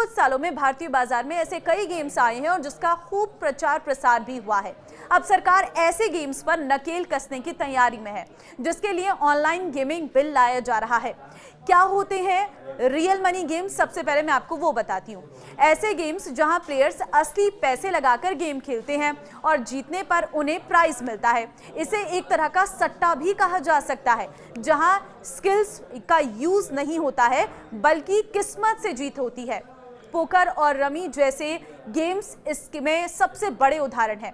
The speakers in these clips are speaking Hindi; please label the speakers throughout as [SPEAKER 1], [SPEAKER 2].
[SPEAKER 1] कुछ सालों में भारतीय बाजार में ऐसे कई गेम्स आए हैं और जिसका खूब प्रचार प्रसार भी हुआ है। अब सरकार ऐसे गेम्स पर नकेल कसने की तैयारी में है, जिसके लिए ऑनलाइन गेमिंग बिल लाया जा रहा है। क्या होते हैं रियल मनी गेम्स? सबसे पहले मैं आपको वो बताती हूँ। ऐसे गेम्स जहां प्लेयर्स असली पैसे लगाकर गेम खेलते हैं और जीतने पर उन्हें प्राइज मिलता है। इसे एक तरह का सट्टा भी कहा जा सकता है, जहां स्किल्स का यूज नहीं होता है बल्कि किस्मत से जीत होती है। पोकर और रमी जैसे गेम्स इसमें सबसे बड़े उदाहरण हैं।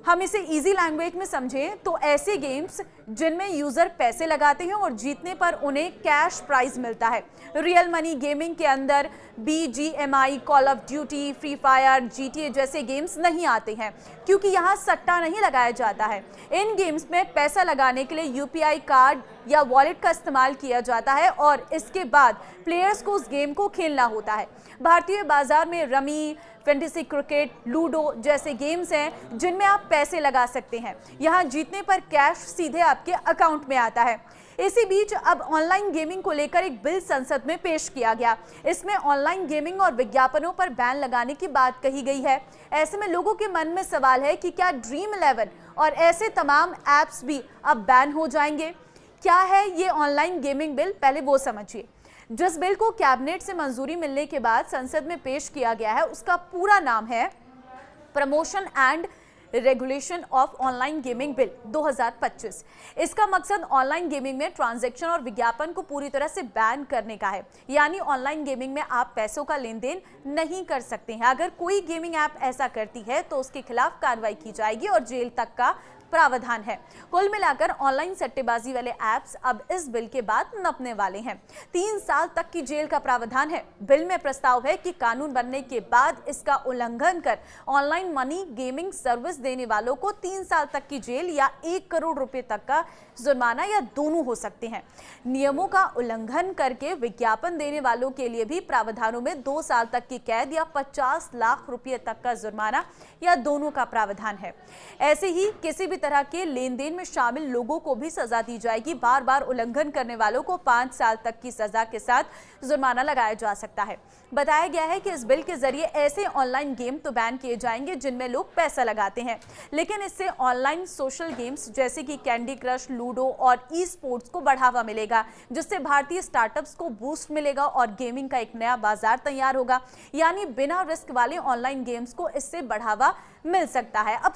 [SPEAKER 1] हम इसे इजी लैंग्वेज में समझें तो ऐसे गेम्स जिनमें यूजर पैसे लगाते हैं और जीतने पर उन्हें कैश प्राइज मिलता है। रियल मनी गेमिंग के अंदर BGMI, call of duty, free fire, GTA जैसे गेम्स नहीं आते हैं, क्योंकि यहाँ सट्टा नहीं लगाया जाता है। इन गेम्स में पैसा लगाने के लिए UPI कार्ड या वॉलेट का इस्तेमाल किया जाता है और इसके बाद प्लेयर्स को उस गेम को खेलना होता है। भारतीय बाजार में रमी, फैंटेसी क्रिकेट, लूडो जैसे गेम्स हैं जिनमें आप पैसे लगा सकते हैं। यहाँ जीतने पर कैश सीधे आपके अकाउंट में आता है। इसी बीच अब ऑनलाइन गेमिंग को लेकर एक बिल संसद में पेश किया गया। इसमें ऑनलाइन गेमिंग और विज्ञापनों पर बैन लगाने की बात कही गई है। ऐसे में लोगों के मन में सवाल है कि क्या ड्रीम 11 और ऐसे तमाम ऐप्स भी अब बैन हो जाएंगे? क्या है ये ऑनलाइन गेमिंग बिल? पहले वो समझिए। जिस बिल को कैबिनेट से मंजूरी मिलने के बाद संसद में पेश किया गया है, उसका पूरा नाम है promotion and regulation of online gaming bill 2025। इसका मकसद ऑनलाइन गेमिंग में ट्रांजैक्शन और विज्ञापन को पूरी तरह से बैन करने का है। यानी ऑनलाइन गेमिंग में आप पैसों का लेन देन नहीं कर सकते हैं। अगर कोई गेमिंग ऐप ऐसा करती है तो उसके खिलाफ कार्रवाई की जाएगी और जेल तक का प्रावधान है। कुल मिलाकर ऑनलाइन सट्टेबाजी वाले ऐप्स अब इस बिल के बाद नपने वाले हैं। 3 साल तक की जेल का प्रावधान है। बिल में प्रस्ताव है कि कानून बनने के बाद इसका उल्लंघन कर ऑनलाइन मनी गेमिंग सर्विस देने वालों को 3 साल तक की जेल या 1 करोड़ रुपए तक का जुर्माना या दोनों हो सकते हैं। नियमों का उल्लंघन करके विज्ञापन देने वालों के लिए भी प्रावधानों में 2 साल तक की कैद या 50 लाख रुपए तक का जुर्माना या दोनों का प्रावधान है। ऐसे ही किसी भी तरह के लेन देन में शामिल लोगों को भी सजा दी जाएगी। बार बार उल्लंघन करने वालों को 5 साल तक की सजा के साथ जुर्माना लगाया जा सकता है। बताया गया है कि इस बिल के जरिए ऐसे ऑनलाइन गेम तो बैन किए जाएंगे जिनमें लोग पैसा लगाते हैं, लेकिन इससे ऑनलाइन सोशल गेम्स जैसे कि कैंडी क्रश, लूडो और ई स्पोर्ट्स को बढ़ावा मिलेगा, जिससे भारतीय स्टार्टअप्स को बूस्ट मिलेगा और गेमिंग का एक नया बाजार तैयार होगा। यानी बिना रिस्क वाले ऑनलाइन गेम्स को इससे बढ़ावा मिल सकता है। अब